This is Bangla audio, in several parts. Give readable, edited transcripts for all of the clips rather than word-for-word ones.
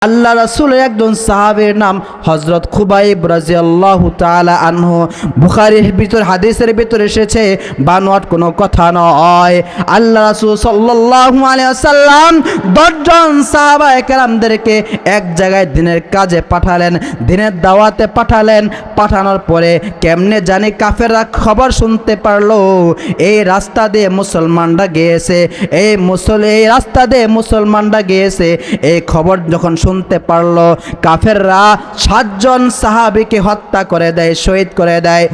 আল্লাহ রাসূলের একজন সাহাবীর নাম হযরত খুবাইব রাদিয়াল্লাহু তাআলা আনহু। বুখারীর ভিতর হাদিসের ভিতর এসেছে, বানোয়াট কোনো কথা নয়। আল্লাহ রাসূল সাল্লাল্লাহু আলাইহি ওয়াসাল্লাম 10 জন সাহাবায়ে কেরামদেরকে এক জায়গায় দিনের কাজে পাঠালেন, দিনের দাওয়াতে পাঠালেন। পাঠানোর পরে কেমনে জানি কাফেররা খবর শুনতে পারলো এই রাস্তা দিয়ে মুসলমানরা গিয়েছে, এই রাস্তা দিয়ে মুসলমানরা গিয়েছে। এই খবর যখন শুনতে পারলো, কাফেররা 7 জন সাহাবীকে হত্যা করে দেয়, শহীদ করে দেয়।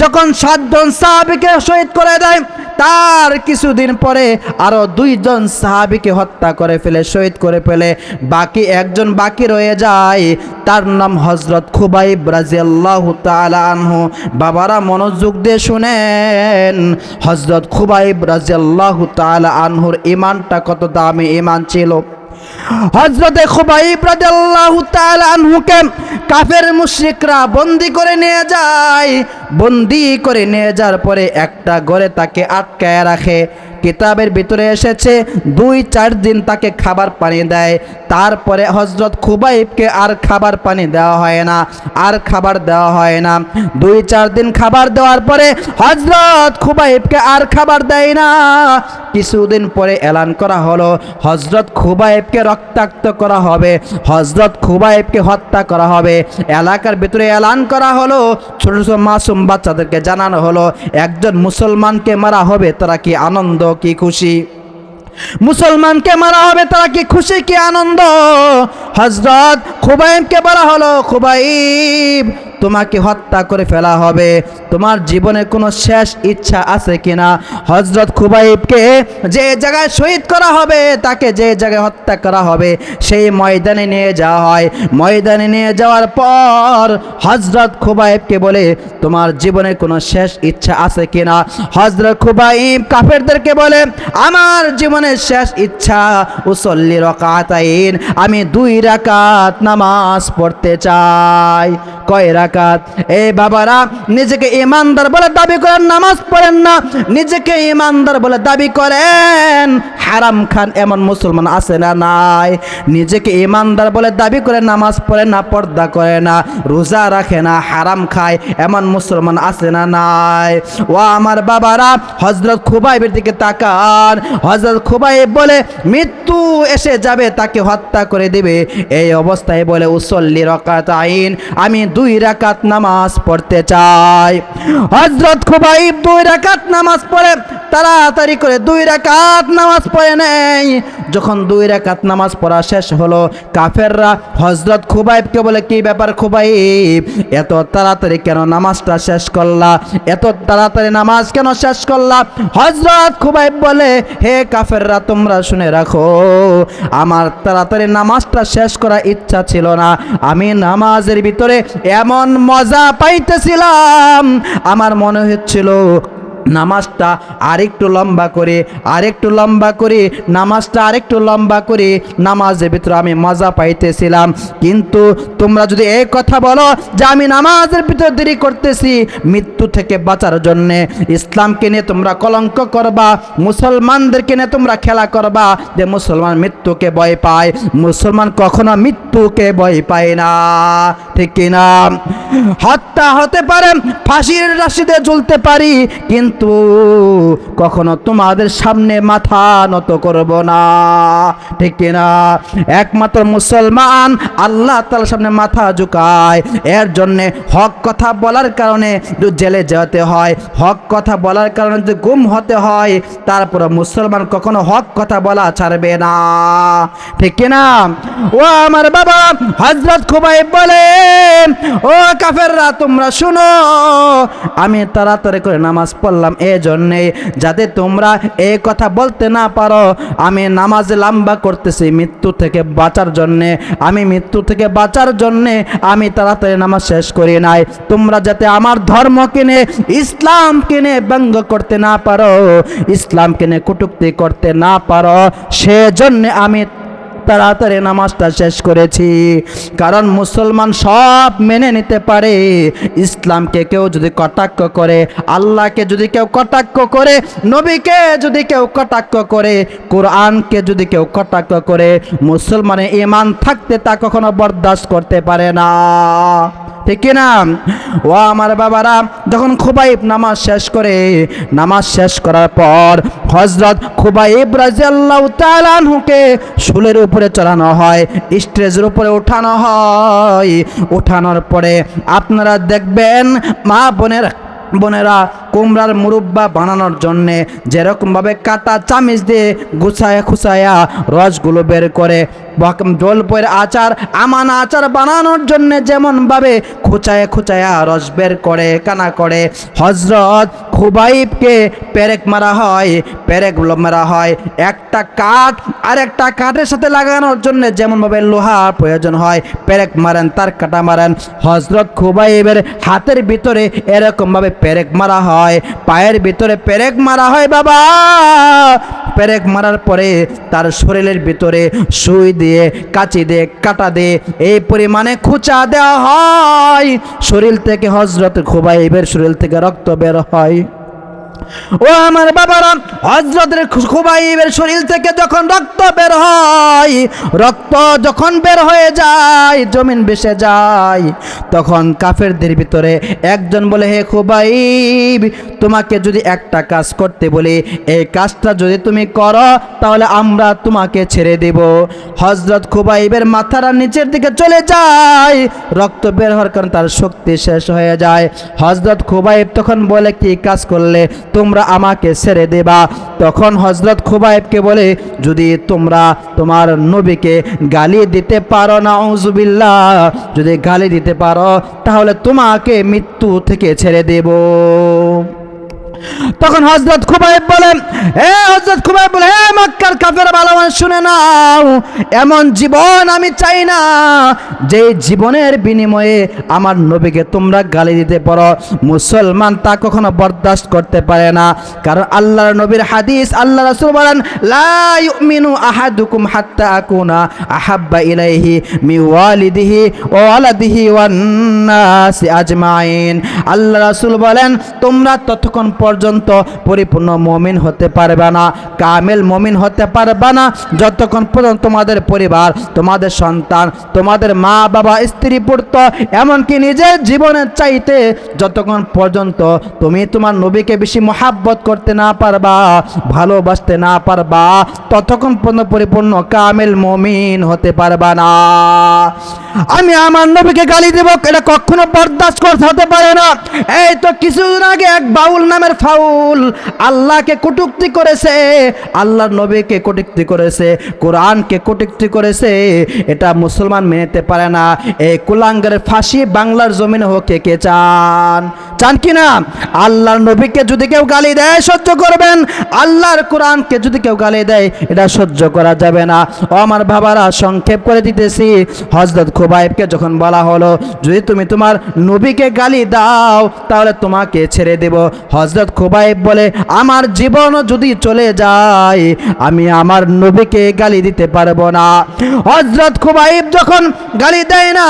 যখন 7 জন সাহাবীকে শহীদ করে দেয়, তার কিছুদিন পরে আরো 2 জন সাহাবীকে হত্যা করে ফেলে, শহীদ করে ফেলে। বাকি একজন বাকি রয়ে যায়, তার নাম হযরত খুবাইব রাদিয়াল্লাহু তাআলা আনহু। বাবারা মনোযোগ দিয়ে শুনেন, হযরত খুবাইব রাদিয়াল্লাহু তাআলা আনহুর ঈমানটা কত দামি ঈমান ছিল। হযরতে খুবাইব রাদিয়াল্লাহু তাআলা আনহুকে কাফের মুশরিকরা বন্দী করে নিয়ে যায়। বন্দী করে নিয়ে যাওয়ার পরে একটা ঘরে তাকে আটকায় রাখে। কিতাবের ভিতরে এসেছে 2-4 দিন তাকে খাবার পানি দেয়। তারপরে হযরত খুবাইবকে আর খাবার পানি দেওয়া হয় না, আর খাবার দেওয়া হয় না। 2-4 দিন খাবার দেওয়ার পরে হযরত খুবাইবকে আর খাবার দেয় না। কিছুদিন পরে এলান করা হলো হযরত খুবাইবকে রক্তাক্ত করা হবে, হযরত খুবাইবকে হত্যা করা হবে। এলাকার ভিতরে এলান করা হলো, ছোট ছোট মাসুম বাচ্চাদেরকে জানানো হলো একজন মুসলমানকে মারা হবে, তারা কি আনন্দ কি খুশি? মুসলমানকে মারা হবে, তারা কি খুশি কি আনন্দ? হযরত খুবাইবকে বলা হলো, খুবাইব তোমাকে হত্যা করে ফেলা হবে, তোমার জীবনে কোনো শেষ ইচ্ছা আছে কিনা? হযরত খুবাইবকে যে জায়গায় শহীদ করা হবে, তাকে যে জায়গায় হত্যা করা হবে, সেই ময়দানে নিয়ে যাওয়া হয়। ময়দানে নিয়ে যাওয়ার পর হযরত খুবাইবকে বলে, তোমার জীবনে কোনো শেষ ইচ্ছা আছে কিনা? হযরত খুবাইব কাফেরদেরকে বলে, আমার জীবনের শেষ ইচ্ছা উসল্লি রাকাতাইন, আমি 2 রাকাত নামাজ পড়তে চাই। কয় রাকাত? এই বাবারা, নিজেকে ইমানদার বলে দাবি করেন, নামাজ পড়েন না। নিজেকে ইমানদার বলে দাবি করেন, হারাম খান এমন মুসলমান আছে না নাই? নিজেকে ইমানদার বলে দাবি করে নামাজ পড়ে না, পর্দা করে না, রোজা রাখে না, হারাম খায় এমন মুসলমান আছে না নাই? ও আমার বাবারা, হযরত খুবাইবের দিকে তাকান। হযরত খুবাইব বলে, মৃত্যু এসে যাবে, তাকে হত্যা করে দিবে। এই অবস্থায় বলে, উসল্লি রাকাতাইন, আমি 2 রাকাত নামাজ পড়তে চাই। হযরত খুবাইব 2 রাকাত নামাজ পড়ে, তাড়াতাড়ি করে 2 রাকাত নামাজ পড়ে নেয়। যখন 2 রাকাত নামাজ পড়া শেষ হলো, কাফেররা হযরত খুবাইবকে বলে, কি ব্যাপার খুবাইব, এত তাড়াতাড়ি কেন নামাজটা শেষ করলা? এত তাড়াতাড়ি নামাজ কেন শেষ করলা? হযরত খুবাইব বলে, হে কাফেররা, তোমরা শুনে রাখো, আমার তাড়াতাড়ি নামাজটা শেষ করার ইচ্ছা ছিল না। আমি নামাজের ভিতরে এমন মজা পাইতেছিলাম, আমার মনে হচ্ছিল নামাজটা আরেকটু লম্বা করে, আরেকটু লম্বা করে, নামাজটা আরেকটু লম্বা করে, নামাজের ভিতরে আমি মজা পাইতেছিলাম। কিন্তু তোমরা যদি এই কথা বলো যে আমি নামাজের ভিতরে দেরি করতেছি মৃত্যু থেকে বাঁচার জন্যে, ইসলামকে নিয়ে তোমরা কলঙ্ক করবা, মুসলমানদেরকে নিয়ে তোমরা খেলা করবা যে মুসলমান মৃত্যুকে ভয় পায়, মুসলমান কখনো মৃত্যুকে ভয় পায় না, ঠিক কিনা? হত্যা হতে পারে, ফাঁসির রশিদে ঝুলতে পারি, কিন্তু কখনো তোমাদের সামনে মাথা নত করব না, ঠিক কিনা? একমাত্র মুসলমান আল্লাহ তাআলার সামনে মাথা ঝুঁকায়। এর জন্যে হক কথা বলার কারণে জেলে যেতে হয়, হক কথা বলার কারণে যদি গুম হতে হয়, তারপরে মুসলমান কখনো হক কথা বলা ছাড়বে না, ঠিক কিনা? ও আমার বাবা, হযরত খুবাইব বলে, ও কাফেররা, তোমরা শুনো, আমি তাড়াতাড়ি করে নামাজ পড়লাম এই জন্যে যাতে তোমরা এই কথা বলতে না পারো আমি নামাজ লম্বা করতেছি মৃত্যু থেকে বাঁচার জন্যে। আমি মৃত্যু থেকে বাঁচার জন্যে আমি তাড়াতাড়ি নামাজ শেষ করি নাই। তোমরা যাতে আমার ধর্মকে নিয়ে, ইসলামকে নিয়ে ব্যঙ্গ করতে না পারো, ইসলামকে নিয়ে কটূক্তি করতে না পারো, সেজন্য আমি তাড়াতাড়ি নামাজটা শেষ করেছি। কারণ মুসলমান সব মেনে নিতে পারে, ইসলামকে কেউ যদি কটাক্ষ করে, আল্লাহকে যদি কেউ কটাক্ষ করে, নবীকে যদি কেউ কটাক্ষ করে, কোরআনকে যদি কেউ কটাক্ষ করে, মুসলমানের ঈমান থাকতে তা কখনো বরদাস্ত করতে পারে না। ঠিক কিনা? ও আমার বাবারা, যখন খুবাইব নামাজ শেষ করে, নামাজ শেষ করার পর হযরত খুবাইব রাদিয়াল্লাহু তাআলা আনহুকে শুলের উপরে চড়ানো হয়, স্টেজের উপরে ওঠানো হয়। ওঠানোর পরে আপনারা দেখবেন মা বোনেরা কুমড়ার মুরব্বা বানানোর জন্যে যেরকমভাবে কাটা চামিচ দিয়ে গুছায়া খুছায়া রসগুলো বের করে, জলপয়ের আচার আমানা আচার বানানোর জন্যে যেমনভাবে খুচায়া রস বের করে কানা করে, হযরত খুবাইবকে পেরেক মারা হয়। একটা কাঠ আর একটা কাঠের সাথে লাগানোর জন্য যেমনভাবে লোহার প্রয়োজন হয়, পেরেক মারেন, তার কাটা মারেন। হযরত খুবাইবের হাতের ভিতরে এরকমভাবে পেরেক মারা হয়, পায়ের ভিতরে পেরেক মারা হয়। বাবা, পেরেক মারার পরে তার শরীরের ভিতরে সুই দিয়ে, কাঁচি দিয়ে, কাটা দিয়ে এই পরিমাণে খুঁচা দেওয়া হয়, শরীর থেকে হযরত খুবাইবের শরীর থেকে রক্ত বের হয়। ও আমার বাবারা, হযরতের খুবাইবের শরীর থেকে যখন রক্ত বের হয়, রক্ত যখন বের হয়ে যায়, জমিন ভেসে যায়, তখন কাফেরদের ভিতরে একজন বলে, হে খুবাইব, তোমাকে যদি একটা কাজ করতে বলি, এই কাজটা যদি তুমি করো তাহলে আমরা তোমাকে ছেড়ে দেব। হযরত খুবাইবের মাথাটা নিচের দিকে চলে যায়, রক্ত বের হওয়ার কারণে তার শক্তি শেষ হয়ে যায়। হযরত খুবাইব তখন বলে, কি কাজ করলে তোমরা আমাকে ছেড়ে দেবা? তখন হযরত খুবাইবকে বলে, যদি তোমরা তোমার নবীকে গালি দিতে পারো, নাউযুবিল্লাহ, যদি গালি দিতে পারো তাহলে তোমাকে মৃত্যু থেকে ছেড়ে দেব। তখন হযরত খুবাইব বলেন, হে মক্কার কাফের ভালো মানুষ, শুনে নাও, এমন জীবন আমি চাই না যে জীবনের বিনিময়ে আমার নবীকে তোমরা গালি দিতে পারো। মুসলমান তা কখনো বরদাস্ত করতে পারে না। কারণ আল্লাহর নবীর হাদিস, আল্লাহ রাসূল বলেন, লা ইউমিনু আহাদুকুম হাত্তা আকুনা আহাব্বা ইলাইহি মি ওয়ালিদিহি ওয়া ওয়ালাদিহি ওয়ান নাসি আজমাইন। আল্লাহ রাসূল বলেন, তোমরা ততক্ষণ পর্যন্ত পরিপূর্ণ মুমিন হতে পারবে না, কামেল মুমিন হতে পারবে না, যতক্ষণ পর্যন্ত তোমাদের পরিবার, তোমাদের সন্তান, তোমাদের মা বাবা, স্ত্রী পুত্র, এমনকি নিজের জীবনের চাইতে যতক্ষণ পর্যন্ত তুমি তোমার নবীকে বেশি মহাব্বত করতে না পারবা, ভালোবাসতে না পারবা, ততক্ষণ পর্যন্ত পরিপূর্ণ কামেল মুমিন হতে পারবা না। আমি আমার নবীকে গালি দেব, এটা কখনো বরদাস্ত করতে হতে পারে না। এই তো কিছুদিন আগে এক বাউল নামের ফাউল আল্লাহকে কটূক্তি করেছে, আল্লাহর নবীকে কটূক্তি করেছে, কোরআনকে কটূক্তি করেছে, এটা মুসলমান মেনেতে পারে না। এই কুলাঙ্গারের ফাঁসি বাংলার জমিনে হোক, কে চান কি না? আল্লাহর নবীকে যদি কেউ গালি দেয় সহ্য করবেন, আল্লাহর কোরআনকে যদি কেউ গালি দেয় এটা সহ্য করা যাবে না। ও আমার বাবারা, সংক্ষেপ করে দিতেছি, হযরত খুবাইবকে যখন বলা হলো, যদি তুমি তোমার নবীকে গালি দাও তাহলে তোমাকে ছেড়ে দেব, হযরত খুবাইব বলে, আমার জীবনও যদি চলে যায় আমি আমার নবীকে গালি দিতে পারবো না। হযরত খুবাইব যখন গালি দেয় না,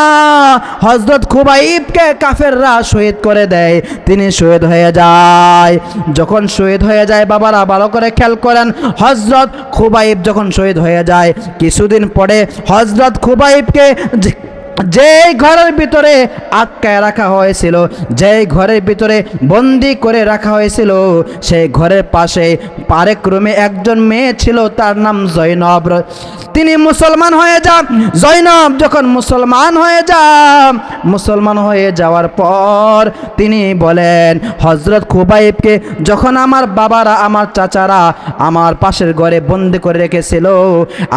হযরত খুবাইবকে কাফেররা শহীদ করে দেয়, তিনি শহীদ হয়ে যায়। যখন শহীদ হয়ে যায়, বাবারা ভালো করে খেয়াল করেন, হযরত খুবাইব যখন শহীদ হয়ে যায়, কিছুদিন পরে হযরত খুবাইবকে যে ঘরের ভিতরে আটকায় রাখা হয়েছিল, যে ঘরের ভিতরে বন্দি করে রাখা হয়েছিল, সেই ঘরের পাশে আরেক রুমে একজন মেয়ে ছিল, তার নাম জয়নব। তিনি মুসলমান হয়ে যান। জয়নব যখন মুসলমান হয়ে যাওয়ার পর তিনি বলেন, হযরত খুবাইবকে যখন আমার বাবারা, আমার চাচারা আমার পাশের ঘরে বন্দি করে রেখেছিল,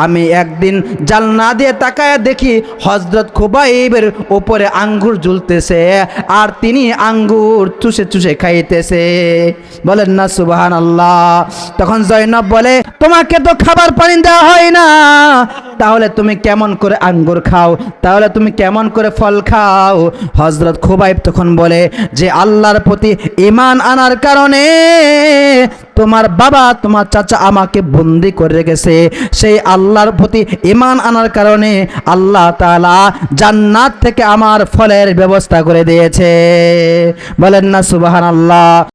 আমি একদিন জানলা দিয়ে তাকায় দেখি হযরত খুবাইবের উপরে আঙ্গুর ঝুলতেছে, আর তিনি আঙ্গুর চুষে চুষে খাইতেছে। বলেন না সুবহানাল্লাহ। তখন জয়নব বলে, তোমাকে তো খাবার পানি দেওয়া হয় না, তাহলে তুমি কেমন করে আঙ্গুর খাও, তাহলে তুমি কেমন করে ফল খাও? হযরত খুবাইব তখন বলে যে আল্লাহর প্রতি ঈমান আনার কারণে তোমার বাবা তোমার চাচা আমাকে বন্দি করে রেখেছে, সেই আল্লাহর প্রতি ঈমান আনার কারণে আল্লাহ তাআলা জান্নাত থেকে আমার ফলের ব্যবস্থা করে দিয়েছে। বলেন না সুবহানাল্লাহ।